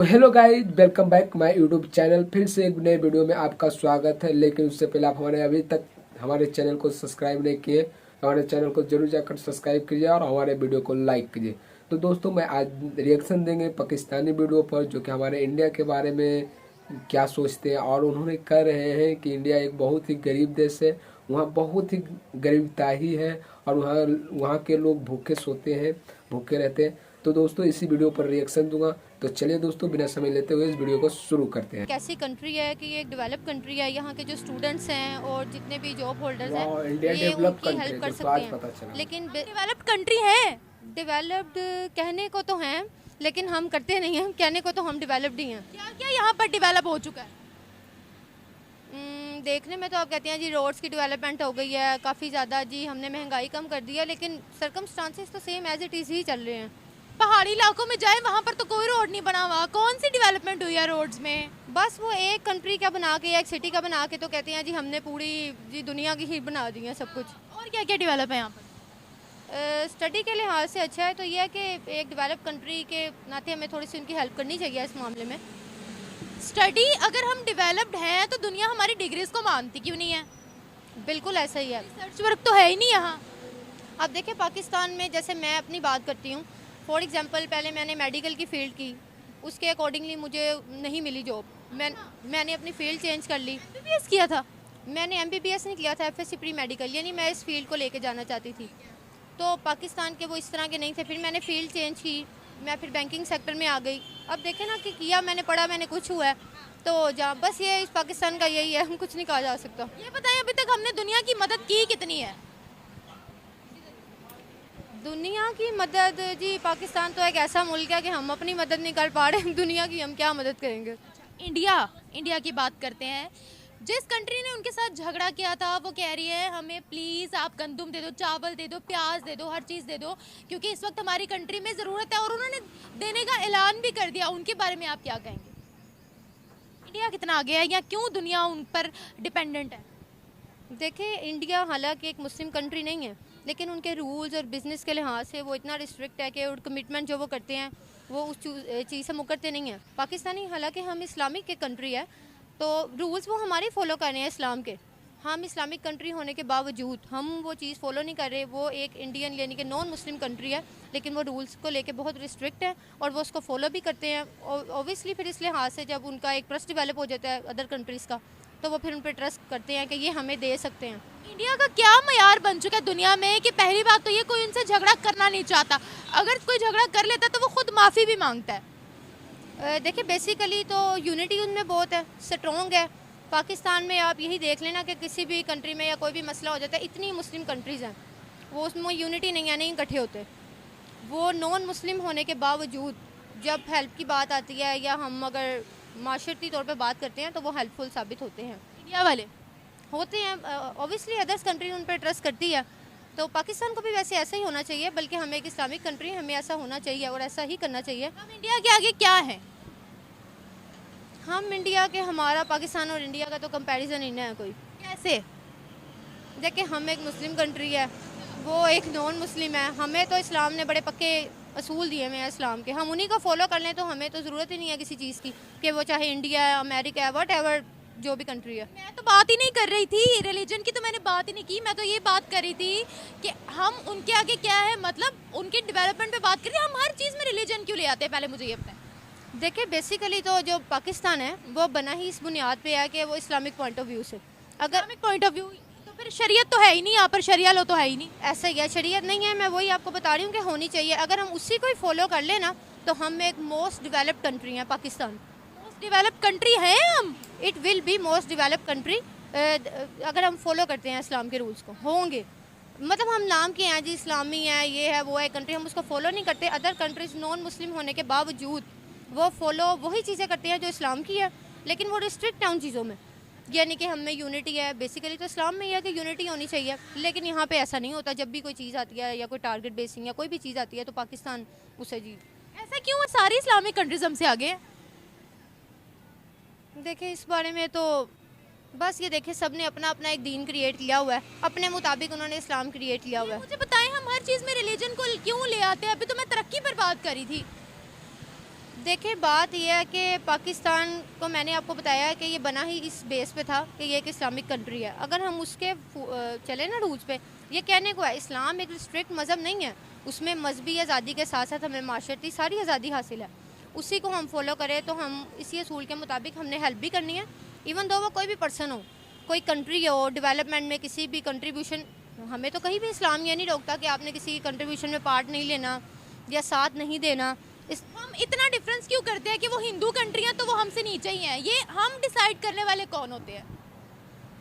Hello guys, welcome back my YouTube channel. फिर से एक नए वीडियो में आपका स्वागत है। लेकिन उससे पहले आप अभी तक हमारे चैनल को सब्सक्राइब नहीं किए, हमारे चैनल को जरूर जाकर सब्सक्राइब कीजिए और हमारे वीडियो को लाइक कीजिए। तो दोस्तों, मैं आज रिएक्शन देंगे पाकिस्तानी वीडियो पर, जो कि हमारे इंडिया के बारे में क्या सोचते हैं। और उन्होंने कह रहे हैं कि इंडिया एक बहुत ही गरीब देश है, वहाँ बहुत ही गरीबता ही है और वहाँ के लोग भूखे सोते हैं, भूखे रहते हैं। तो दोस्तों, इसी वीडियो पर रिएक्शन दूंगा। तो चलिए दोस्तों, बिना समय लेते हुए इस वीडियो को शुरू करते हैं। कैसी कंट्री है कि ये एक डेवलप कंट्री है। यहाँ के जो स्टूडेंट्स हैं और जितने भी जॉब होल्डर्स वाह, हैं इंडिया ये डेवलप उनकी कंट्री हेल्प कर है, तो सकते आज पता हैं। चला। लेकिन डेवलप्ड कंट्री है, डेवलप्ड कहने को तो हैं लेकिन हम करते नहीं हैं। कहने को तो हम डेवलप्ड ही हैं। क्या क्या यहाँ पर डेवलप हो चुका है? देखने में तो आप कहते हैं जी रोड्स की डेवलपमेंट हो गई है काफ़ी ज़्यादा, जी हमने महंगाई कम कर दी है, लेकिन सर्कमस्टांसेस तो सेम एज इट इज़ ही चल रहे हैं। पहाड़ी इलाकों में जाए वहाँ पर तो कोई रोड नहीं बना हुआ। कौन सी डेवलपमेंट हुई है रोड्स में? बस वो एक कंट्री का बना के या एक सिटी का बना के तो कहते हैं जी हमने पूरी जी दुनिया की ही बना दी है सब कुछ। और क्या क्या डेवलप है यहाँ पर? स्टडी के लिहाज से अच्छा है तो यह है कि एक डेवलप कंट्री के नाते हमें थोड़ी सी उनकी हेल्प करनी चाहिए इस मामले में। स्टडी अगर हम डेवलप्ड हैं तो दुनिया हमारी डिग्रीज को मानती क्यों नहीं है? बिल्कुल ऐसा ही है। रिसर्च वर्क तो है ही नहीं यहाँ। अब देखिए पाकिस्तान में, जैसे मैं अपनी बात करती हूँ, फॉर एग्जांपल पहले मैंने मेडिकल की फ़ील्ड की, उसके अकॉर्डिंगली मुझे नहीं मिली जॉब। मैंने अपनी फ़ील्ड चेंज कर ली। एमबीबीएस किया था मैंने, एमबीबीएस नहीं किया था, एफएससी प्री मेडिकल, यानी मैं इस फील्ड को लेके जाना चाहती थी। तो पाकिस्तान के वो इस तरह के नहीं थे, फिर मैंने फ़ील्ड चेंज की, मैं फिर बैंकिंग सेक्टर में आ गई। अब देखें ना कि किया मैंने, पढ़ा मैंने, कुछ हुआ है तो जहाँ बस ये इस पाकिस्तान का यही है, हम कुछ नहीं कहा जा सकता। ये बताएं अभी तक हमने दुनिया की मदद की कितनी है? दुनिया की मदद, जी पाकिस्तान तो एक ऐसा मुल्क है कि हम अपनी मदद नहीं कर पा रहे, दुनिया की हम क्या मदद करेंगे। इंडिया की बात करते हैं। जिस कंट्री ने उनके साथ झगड़ा किया था वो कह रही है हमें प्लीज़ आप गंदुम दे दो, चावल दे दो, प्याज दे दो, हर चीज़ दे दो, क्योंकि इस वक्त हमारी कंट्री में ज़रूरत है। और उन्होंने देने का ऐलान भी कर दिया। उनके बारे में आप क्या कहेंगे? इंडिया कितना आगे है या क्यों दुनिया उन पर डिपेंडेंट है? देखिए, इंडिया हालांकि एक मुस्लिम कंट्री नहीं है, लेकिन उनके रूल्स और बिज़नेस के लिहाज से वो इतना रिस्ट्रिक्ट है कि और कमिटमेंट जो वो करते हैं वो उस चीज़ से मुकरते नहीं हैं। पाकिस्तानी, हालांकि हम इस्लामिक की कंट्री है तो रूल्स वो हमारे फॉलो कर रहे हैं इस्लाम के। हम इस्लामिक कंट्री होने के बावजूद हम वो चीज़ फॉलो नहीं कर रहे। वो एक इंडियन यानी कि नॉन मुस्लिम कंट्री है, लेकिन वो रूल्स को लेके बहुत रिस्ट्रिक्ट है और वो उसको फॉलो भी करते हैं। ऑब्वियसली फिर इस लिहाज से जब उनका एक ट्रस्ट डेवलप हो जाता है अदर कंट्रीज़ का, तो वो फिर उन पर ट्रस्ट करते हैं कि ये हमें दे सकते हैं। इंडिया का क्या मयार बन चुका है दुनिया में कि पहली बात तो ये कोई उनसे झगड़ा करना नहीं चाहता, अगर कोई झगड़ा कर लेता तो वो खुद माफ़ी भी मांगता है। देखिए, बेसिकली तो यूनिटी उनमें बहुत है, स्ट्रॉन्ग है। पाकिस्तान में आप यही देख लेना कि किसी भी कंट्री में या कोई भी मसला हो जाता है, इतनी मुस्लिम कंट्रीज़ हैं, वो उसमें यूनिटी नहीं है, नहीं इकट्ठे होते। वो नॉन मुस्लिम होने के बावजूद जब हेल्प की बात आती है या हम अगर माशरती तौर पे बात करते हैं तो वो हेल्पफुल साबित होते हैं। इंडिया वाले होते हैं, ऑब्वियसली अदर्स कंट्री उन पर ट्रस्ट करती है, तो पाकिस्तान को भी वैसे ऐसा ही होना चाहिए। बल्कि हमें एक इस्लामिक कंट्री, हमें ऐसा होना चाहिए और ऐसा ही करना चाहिए। हम इंडिया के आगे क्या है? हम इंडिया के, हमारा पाकिस्तान और इंडिया का तो कंपैरिजन ही नहीं है कोई। कैसे? देखिए, हम एक मुस्लिम कंट्री है, वो एक नॉन मुस्लिम है। हमें तो इस्लाम ने बड़े पक्के असूल दिए हुए हैं इस्लाम के, हम उन्हीं को फॉलो कर लें तो हमें तो ज़रूरत ही नहीं है किसी चीज़ की, कि वो चाहे इंडिया है, अमेरिका है, वट एवर जो भी कंट्री है। मैं तो बात ही नहीं कर रही थी रिलीजन की, तो मैंने बात ही नहीं की। मैं तो ये बात कर रही थी कि हम उनके आगे क्या है, मतलब उनके डेवलपमेंट पे बात करें। हम हर चीज़ में रिलीजन क्यों ले आते हैं? पहले मुझे ये बताएं। देखिए, बेसिकली तो जो पाकिस्तान है वो बना ही इस बुनियाद पे है कि वो इस्लामिक पॉइंट ऑफ व्यू से, अगर इस्लामिक पॉइंट ऑफ व्यू तो फिर शरीयत तो है ही नहीं यहाँ पर, शरिया लो तो है ही नहीं। ऐसा ही है, शरीयत नहीं है। मैं वही आपको बता रही हूँ कि होनी चाहिए। अगर हम उसी को ही फॉलो कर लेना तो हम एक मोस्ट डेवलप्ड कंट्री हैं। पाकिस्तान मोस्ट डेवलप्ड कंट्री है, हम it will be most developed country अगर हम फॉलो करते हैं इस्लाम के रूल्स को, होंगे। मतलब हम नाम के हैं जी इस्लामी है, ये है वो है कंट्री, हम उसको फॉलो नहीं करते। अदर कंट्रीज नॉन मुस्लिम होने के बावजूद वो फॉलो वही चीज़ें करते हैं जो इस्लाम की है, लेकिन वो रिस्ट्रिक्ट है उन चीज़ों में। यानी कि हमें यूनिटी है, बेसिकली तो इस्लाम में ही है कि यूनिटी होनी चाहिए, लेकिन यहाँ पे ऐसा नहीं होता। जब भी कोई चीज़ आती है या कोई टारगेट बेसिंग या कोई भी चीज़ आती है तो पाकिस्तान उसे जी। ऐसा क्यों है? सारी इस्लामिक कंट्रीज हमसे आगे हैं। देखिए, इस बारे में तो बस ये देखिए, सब ने अपना अपना एक दीन क्रिएट किया हुआ है, अपने मुताबिक उन्होंने इस्लाम क्रिएट किया हुआ है। मुझे बताएं, हम हर चीज़ में रिलीजन को क्यों ले आते हैं? अभी तो मैं तरक्की पर बात करी थी। देखिए बात यह है कि पाकिस्तान को मैंने आपको बताया कि ये बना ही इस बेस पे था कि ये एक इस्लामिक कंट्री है। अगर हम उसके चले ना रूल्स पे, ये कहने को है इस्लाम एक स्ट्रिक्ट मज़हब नहीं है, उसमें मजहबी आज़ादी के साथ साथ हमें माशरती सारी आज़ादी हासिल है। उसी को हम फॉलो करें तो हम इसी असूल के मुताबिक हमने हेल्प भी करनी है, इवन दो वो कोई भी पर्सन हो, कोई कंट्री हो, डेवलपमेंट में किसी भी कंट्रीब्यूशन, हमें तो कहीं भी इस्लाम ये नहीं रोकता कि आपने किसी कंट्रीब्यूशन में पार्ट नहीं लेना या साथ नहीं देना। हम इतना डिफरेंस क्यों करते हैं कि वो हिंदू कंट्री हैं तो वो हमसे नीचे ही हैं? ये हम डिसाइड करने वाले कौन होते हैं?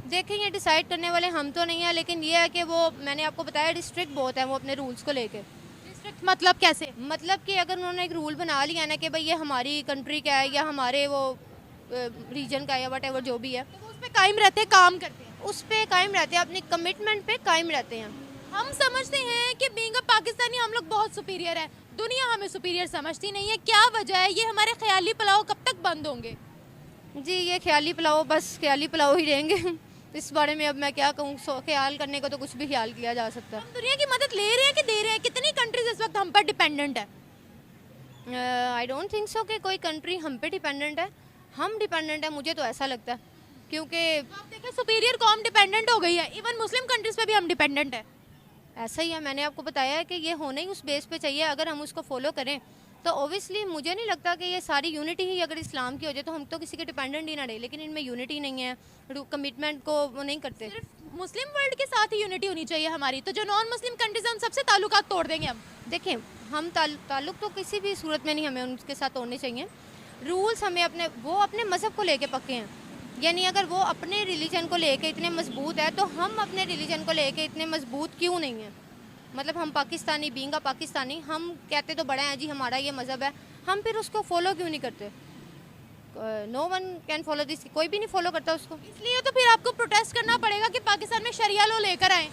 देखें ये डिसाइड करने वाले हम तो नहीं है, लेकिन ये है कि वो मैंने आपको बताया डिस्ट्रिक्ट बहुत है वो अपने रूल्स को लेके। डिस्ट्रिक्ट मतलब कैसे? मतलब कि अगर उन्होंने एक रूल बना लिया ना कि भाई ये हमारी कंट्री का है या हमारे वो रीजन का है या वट जो भी है, तो वो उस पर कायम रहते हैं, काम करते हैं। उस पर कायम रहते हैं, अपनी कमिटमेंट पे कायम रहते हैं। हम समझते हैं कि बीइंग अ पाकिस्तानी हम लोग बहुत सुपीरियर है, दुनिया हमें सुपीरियर समझती नहीं है। क्या वजह है? ये हमारे ख्याली पुलाव कब तक बंद होंगे? जी ये ख्याली पुलाव बस ख्याली पुलाव ही रहेंगे। इस बारे में अब मैं क्या कहूँ, ख्याल करने को तो कुछ भी ख्याल किया जा सकता है। हम दुनिया की मदद ले रहे हैं कि दे रहे हैं? कितनी कंट्रीज इस वक्त हम पर डिपेंडेंट है? आई डोंट थिंक सो कि कोई कंट्री हम पे डिपेंडेंट है, हम डिपेंडेंट है, मुझे तो ऐसा लगता है। क्योंकि आप देखें सुपीरियर कौम डिपेंडेंट हो गई है, इवन मुस्लिम कंट्रीज पे भी हम डिपेंडेंट है। ऐसा ही है, मैंने आपको बताया है कि ये होना ही उस बेस पे चाहिए। अगर हम उसको फॉलो करें तो ओबियसली मुझे नहीं लगता कि ये सारी यूनिटी ही अगर इस्लाम की हो जाए तो हम तो किसी के डिपेंडेंट ही ना रहे, लेकिन इनमें यूनिटी नहीं है, कमिटमेंट को वो नहीं करते। सिर्फ मुस्लिम वर्ल्ड के साथ ही यूनिटी होनी चाहिए हमारी, तो जो नॉन मुस्लिम कंट्रीज हैं उन सबसे ताल्लुकात तोड़ देंगे हम। देखें हम ताल्लुक तो किसी भी सूरत में नहीं हमें उनके साथ तोड़ने चाहिए। रूल्स हमें अपने वो अपने मज़हब को लेके पक्के हैं, यानी अगर वो अपने रिलीजन को लेके इतने मजबूत है तो हम अपने रिलीजन को लेके इतने मजबूत क्यों नहीं हैं। मतलब हम पाकिस्तानी बीइंग अ पाकिस्तानी, हम कहते तो बड़ा है जी हमारा ये मज़हब है, हम फिर उसको फॉलो क्यों नहीं करते? No one can follow this, कोई भी नहीं फॉलो करता उसको। इसलिए तो फिर आपको प्रोटेस्ट करना पड़ेगा कि पाकिस्तान में शरिया लॉ लेकर आए।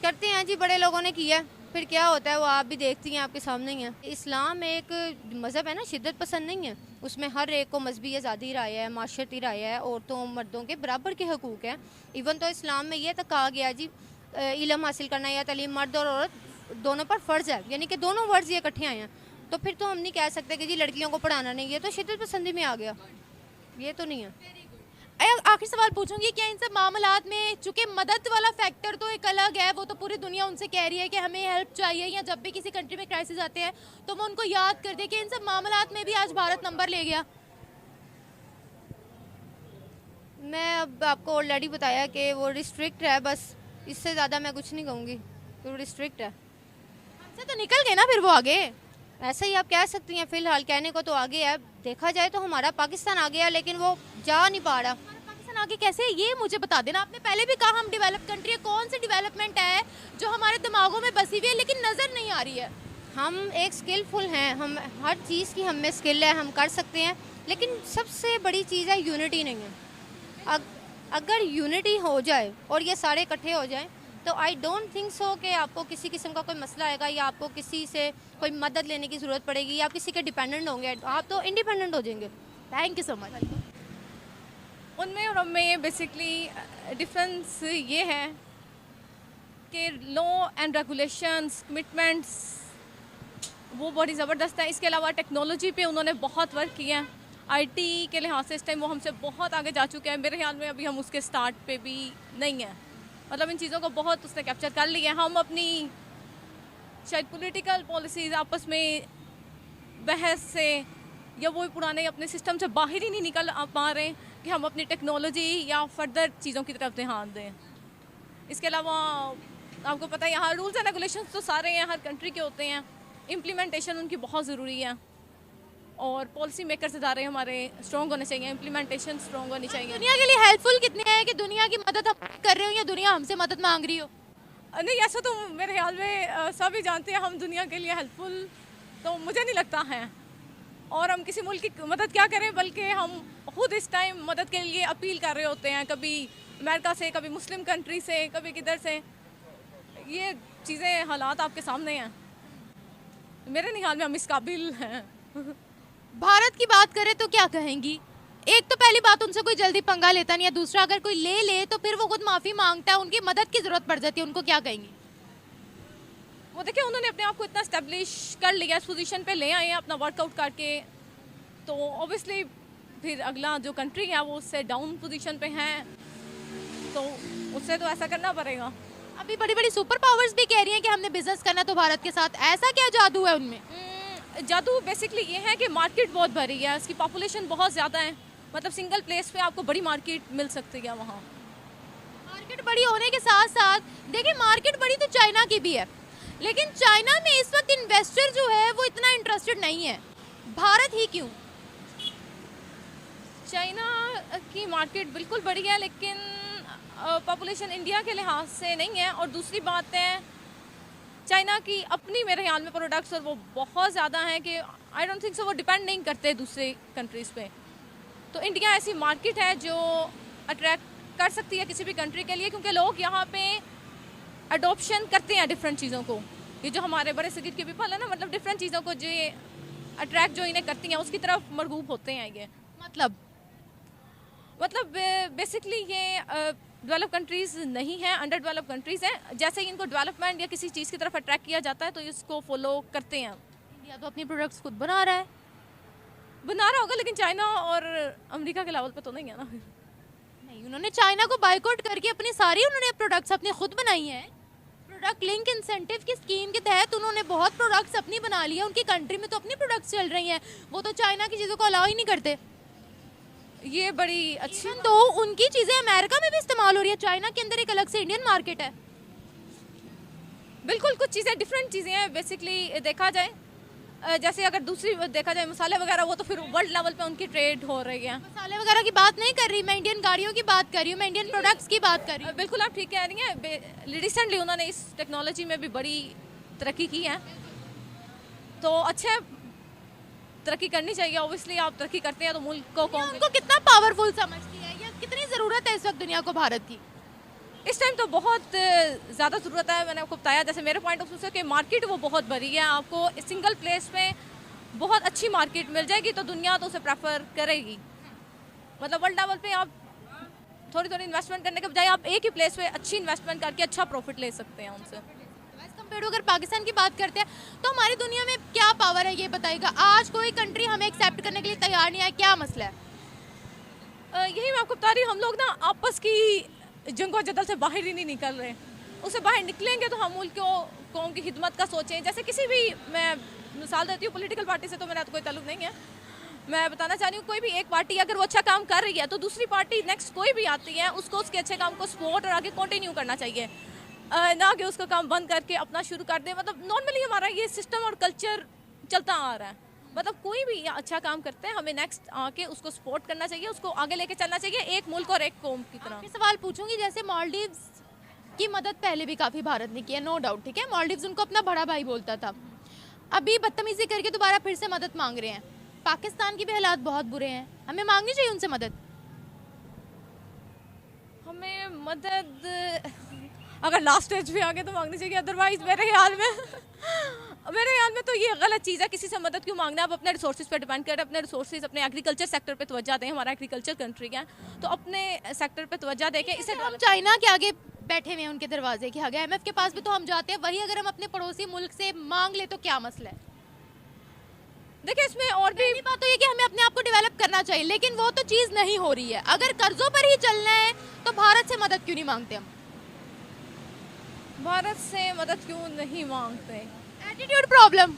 करते हैं जी, बड़े लोगों ने किया, फिर क्या होता है वो आप भी देखती हैं, आपके सामने ही है। इस्लाम एक मज़हब है ना, शिद्दत पसंद नहीं है, उसमें हर एक को मजहबी आज़ादी राय है, माशरती राय है, औरतों मर्दों के बराबर के हकूक़ हैं। इवन तो इस्लाम में ये तक कहा गया जी इल्म हासिल करना या तालीम मर्द और औरत दोनों पर फ़र्ज़ है, यानी कि दोनों वर्ड्स ये इकट्ठे आए हैं। तो फिर तो हम नहीं कह सकते कि जी लड़कियों को पढ़ाना नहीं, ये तो शिद्दत पसंदी में आ गया, ये तो नहीं है। आखिर सवाल पूछूंगी, क्या इन सब मामलात में चूंकि मदद वाला फैक्टर तो एक अलग है, वो तो पूरी दुनिया उनसे कह रही है कि हमें हेल्प चाहिए, या जब भी किसी कंट्री में क्राइसिस आते हैं तो वो उनको याद कर दे कि इन सब मामलात में भी आज भारत नंबर ले गया? मैं अब आपको ऑलरेडी बताया कि वो रिस्ट्रिक्ट है, बस इससे ज़्यादा मैं कुछ नहीं कहूँगी, तो रिस्ट्रिक्ट है। हमसे तो निकल गए ना फिर वो आगे। ऐसा ही आप कह सकती हैं, फ़िलहाल कहने को तो आगे है, देखा जाए तो हमारा पाकिस्तान आ गया, लेकिन वो जा नहीं पा रहा। पाकिस्तान आगे कैसे, ये मुझे बता देना। आपने पहले भी कहा हम डेवलप कंट्री है, कौन सी डेवलपमेंट है जो हमारे दिमागों में बसी हुई है लेकिन नज़र नहीं आ रही है? हम एक स्किलफुल हैं, हम हर चीज़ की हम में स्किल है, हम कर सकते हैं, लेकिन सबसे बड़ी चीज़ है यूनिटी नहीं है। अगर यूनिटी हो जाए और ये सारे इकट्ठे हो जाएं तो आई डोंट थिंक सो कि आपको किसी किस्म का कोई मसला आएगा या आपको किसी से कोई मदद लेने की ज़रूरत पड़ेगी या आप किसी के डिपेंडेंट होंगे, आप तो इंडिपेंडेंट हो जाएंगे। Thank you so much. उनमें और हमें बेसिकली डिफरेंस ये है कि लॉ एंड रेगुलेशंस, कमिटमेंट्स वो बड़ी ज़बरदस्त है। इसके अलावा टेक्नोलॉजी पे उन्होंने बहुत वर्क किया है, आईटी के लिहाज से इस टाइम वो हमसे बहुत आगे जा चुके हैं। मेरे ख्याल में अभी हम उसके स्टार्ट पे भी नहीं हैं, मतलब इन चीज़ों को बहुत उसने कैप्चर कर लिया है। हम अपनी शायद पॉलिटिकल पॉलिसीज़ आपस में बहस से या वो पुराने अपने सिस्टम से बाहर ही नहीं निकल पा रहे कि हम अपनी टेक्नोलॉजी या फर्दर चीज़ों की तरफ ध्यान दें। इसके अलावा आपको पता है यहाँ रूल्स एंड रेगुलेशंस तो सारे हैं, हर कंट्री के होते हैं, इम्प्लीमेंटेशन उनकी बहुत ज़रूरी है और पॉलिसी मेकर्स इदारे हमारे स्ट्रॉन्ग होने चाहिए, इम्प्लीमेंटेशन स्ट्रॉन्ग होनी चाहिए। दुनिया के लिए हेल्पफुल कितने हैं कि दुनिया की मदद हम कर रहे हो या दुनिया हमसे मदद मांग रही हो? नहीं, ऐसा तो मेरे ख्याल में सभी जानते हैं हम दुनिया के लिए हेल्पफुल तो मुझे नहीं लगता है। और हम किसी मुल्क की मदद क्या करें, बल्कि हम खुद इस टाइम मदद के लिए अपील कर रहे होते हैं, कभी अमेरिका से, कभी मुस्लिम कंट्री से, कभी किधर से। ये चीज़ें हालात आपके सामने हैं, मेरे नहीं ख्याल में हम इस काबिल हैं। भारत की बात करें तो क्या कहेंगी? एक तो पहली बात उनसे कोई जल्दी पंगा लेता नहीं है, दूसरा अगर कोई ले तो फिर वो खुद माफ़ी मांगता है, उनकी मदद की ज़रूरत पड़ जाती है, उनको क्या कहेंगी? वो देखिए उन्होंने अपने आप को इतना स्टैब्लिश कर लिया, इस पोजीशन पे ले आए हैं अपना वर्कआउट करके, तो ऑब्वियसली फिर अगला जो कंट्री है वो उससे डाउन पोजीशन पे है, तो उससे तो ऐसा करना पड़ेगा। अभी बड़ी बड़ी सुपर पावर्स भी कह रही हैं कि हमने बिजनेस करना तो भारत के साथ, ऐसा क्या जादू है उनमें? जादू बेसिकली ये है कि मार्केट बहुत बड़ी है, उसकी पॉपुलेशन बहुत ज़्यादा है, मतलब सिंगल प्लेस पे आपको बड़ी मार्केट मिल सकती है वहाँ। मार्केट बड़ी होने के साथ साथ देखिए, मार्केट बड़ी तो चाइना की भी है, लेकिन चाइना में इस वक्त इन्वेस्टर जो है वो इतना इंटरेस्टेड नहीं है, भारत ही क्यों? चाइना की मार्केट बिल्कुल बड़ी है, लेकिन पॉपुलेशन इंडिया के लिहाज से नहीं है, और दूसरी बात है चाइना की अपनी मेरे ख्याल में प्रोडक्ट्स और वो बहुत ज़्यादा हैं कि आई डोंट थिंक सो वो डिपेंड नहीं करते दूसरे कंट्रीज़ पे। तो इंडिया ऐसी मार्केट है जो अट्रैक्ट कर सकती है किसी भी कंट्री के लिए, क्योंकि लोग यहाँ पे अडोप्शन करते हैं डिफरेंट चीज़ों को। ये जो हमारे बड़े सगीर के पीपल है ना, मतलब डिफरेंट चीज़ों को जो ये अट्रैक्ट जो इन्हें करती हैं उसकी तरफ मरगूब होते हैं ये। मतलब बेसिकली ये डेवलप कंट्रीज़ नहीं हैं, अंडर डेवलप कंट्रीज़ हैं। जैसे ही इनको डेवलपमेंट या किसी चीज़ की तरफ अट्रैक्ट किया जाता है तो इसको फॉलो करते हैं। इंडिया तो अपनी प्रोडक्ट्स खुद बना रहा है, बना रहा होगा, लेकिन चाइना और अमेरिका के लेवल पे तो नहीं है ना। नहीं, उन्होंने चाइना को बाइकआउट करके अपनी सारी उन्होंने प्रोडक्ट्स अपनी खुद बनाई हैं। प्रोडक्ट लिंक इंसेंटिव की स्कीम के तहत उन्होंने बहुत प्रोडक्ट्स अपनी बना ली है, उनकी कंट्री में तो अपनी प्रोडक्ट्स चल रही हैं, वो तो चाइना की चीज़ों को अलाउ ही नहीं करते। ये बड़ी अच्छी तो उनकी चीज़ें अमेरिका में भी इस्तेमाल हो रही है, चाइना के अंदर एक अलग से इंडियन मार्केट है। बिल्कुल, कुछ चीज़ें डिफरेंट चीज़ें हैं बेसिकली देखा जाए। जैसे अगर दूसरी देखा जाए मसाले वगैरह, वो तो फिर वर्ल्ड लेवल पे उनकी ट्रेड हो रही है। मसाले वगैरह की बात नहीं कर रही मैं, इंडियन गाड़ियों की बात कर रही हूँ, मैं इंडियन प्रोडक्ट्स की बात कर रही हूँ। बिल्कुल आप ठीक कह रही हैं। रिसेंटली उन्होंने इस टेक्नोलॉजी में भी बड़ी तरक्की की है, तो अच्छा तरक्की करनी चाहिए। ऑब्वियसली आप तरक्की करते हैं तो मुल्क को उनको कितना पावरफुल समझती है या कितनी ज़रूरत है इस वक्त दुनिया को भारत की? इस टाइम तो बहुत ज़्यादा ज़रूरत है। मैंने आपको बताया जैसे मेरे पॉइंट ऑफ व्यू से कि मार्केट वो बहुत बड़ी है, आपको सिंगल प्लेस पे बहुत अच्छी मार्केट मिल जाएगी तो दुनिया तो उसे प्रेफर करेगी। मतलब वर्ल्ड लेवल पे आप थोड़ी थोड़ी इन्वेस्टमेंट करने के बजाय आप एक ही प्लेस पे अच्छी इन्वेस्टमेंट करके अच्छा प्रॉफिट ले सकते हैं उनसे। अगर पाकिस्तान की बात करते हैं तो हमारी दुनिया में क्या पावर है ये बताइएगा? आज कोई कंट्री हमें एक्सेप्ट करने के लिए तैयार नहीं है, क्या मसला है? यही मैं आपको बता रही हूँ, हम लोग ना आपस की जंगो जदल से बाहर ही नहीं निकल रहे। उससे बाहर निकलेंगे तो हम मुल्क को कौम की खिदमत का सोचें। जैसे किसी भी, मैं मिसाल देती हूँ, पॉलिटिकल पार्टी से तो मेरा तो कोई ताल्लुक नहीं है, मैं बताना चाह रही हूँ कोई भी एक पार्टी अगर वो अच्छा काम कर रही है तो दूसरी पार्टी नेक्स्ट कोई भी आती है उसको उसके अच्छे काम को सपोर्ट और आगे कंटिन्यू करना चाहिए, ना कि उसका काम बंद करके अपना शुरू कर दे। मतलब नॉर्मली हमारा ये सिस्टम और कल्चर चलता आ रहा है। मतलब कोई भी अच्छा काम करते हैं हमें नेक्स्ट आके उसको सपोर्ट करना चाहिए, उसको आगे लेके चलना चाहिए, एक मुल्क और एक कौम की तरह। सवाल पूछूंगी, जैसे मालदीव्स की मदद पहले भी काफ़ी भारत ने की है, नो डाउट, ठीक है, मालदीव्स उनको अपना बड़ा भाई बोलता था, अभी बदतमीजी करके दोबारा फिर से मदद मांग रहे हैं। पाकिस्तान की भी हालात बहुत बुरे हैं, हमें मांगनी चाहिए उनसे मदद? हमें मदद अगर लास्ट स्टेज पे आगे तो मांगनी चाहिए, अदरवाइज मेरे ख्याल में तो ये गलत चीज़ है। किसी से मदद क्यों मांगना? आप अपने रिसोर्सेज पे डिपेंड करें, अपने रिसोर्सेज अपने एग्रीकल्चर सेक्टर पे तवज्जो दें। हमारा एग्रीकल्चर कंट्री है तो अपने सेक्टर पे तवज्जो दें। इसे हम चाइना के आगे बैठे हुए हैं, उनके दरवाजे के आगे, IMF के पास भी तो हम जाते हैं, वही अगर हम अपने पड़ोसी मुल्क से मांग ले तो क्या मसला है? देखिए इसमें और भी बात तो ये कि हमें अपने आप को डेवलप करना चाहिए, लेकिन वो तो चीज़ नहीं हो रही है। अगर कर्जों पर ही चलना है तो भारत से मदद क्यों नहीं मांगते हम? भारत से मदद क्यों नहीं मांगते? Attitude problem?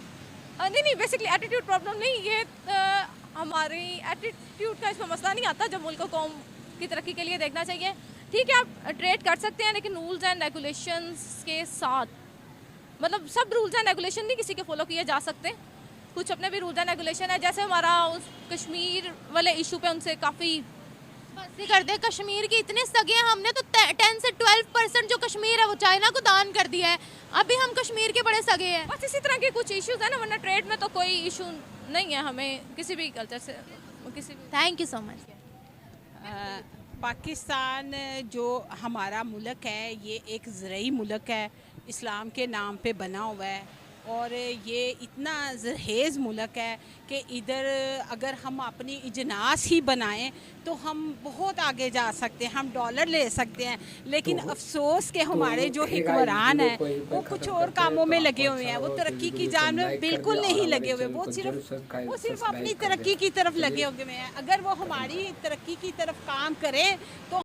नहीं, बेसिकली एटीट्यूड प्रॉब्लम नहीं, ये हमारी एटीट्यूड का इसमें मसला नहीं आता। जब मुल्क को कौम की तरक्की के लिए देखना चाहिए, ठीक है आप ट्रेड कर सकते हैं लेकिन रूल्स एंड रेगुलेशंस के साथ। मतलब सब रूल्स एंड रेगुलेशन नहीं किसी के फॉलो किए जा सकते, कुछ अपने भी रूल्स एंड रेगुलेशन है। जैसे हमारा उस कश्मीर वाले इशू पे उनसे काफ़ी बस कर दे, कश्मीर के इतने सगे हैं, हमने तो 10 से 12% जो कश्मीर है वो चाइना को दान कर दिया है, अभी हम कश्मीर के बड़े सगे हैं। बस इसी तरह के कुछ इश्यूज है ना, वरना ट्रेड में तो कोई इशू नहीं है हमें किसी भी कल्चर से, किसी भी। Thank you so much. Pakistan जो हमारा मुल्क है ये एक ज़रई मुल्क है, इस्लाम के नाम पे बना हुआ है और ये इतना जरहेज़ मुल्क है कि इधर अगर हम अपनी इजनास ही बनाएं तो हम बहुत आगे जा सकते हैं, हम डॉलर ले सकते हैं। लेकिन अफसोस के हमारे जो हुक्मरान हैं वो कुछ और कामों में लगे हुए हैं, वो तरक्की की जान में बिल्कुल नहीं लगे हुए, वो सिर्फ अपनी तरक्की की तरफ लगे हुए हैं। अगर वो हमारी तरक्की की तरफ काम करें तो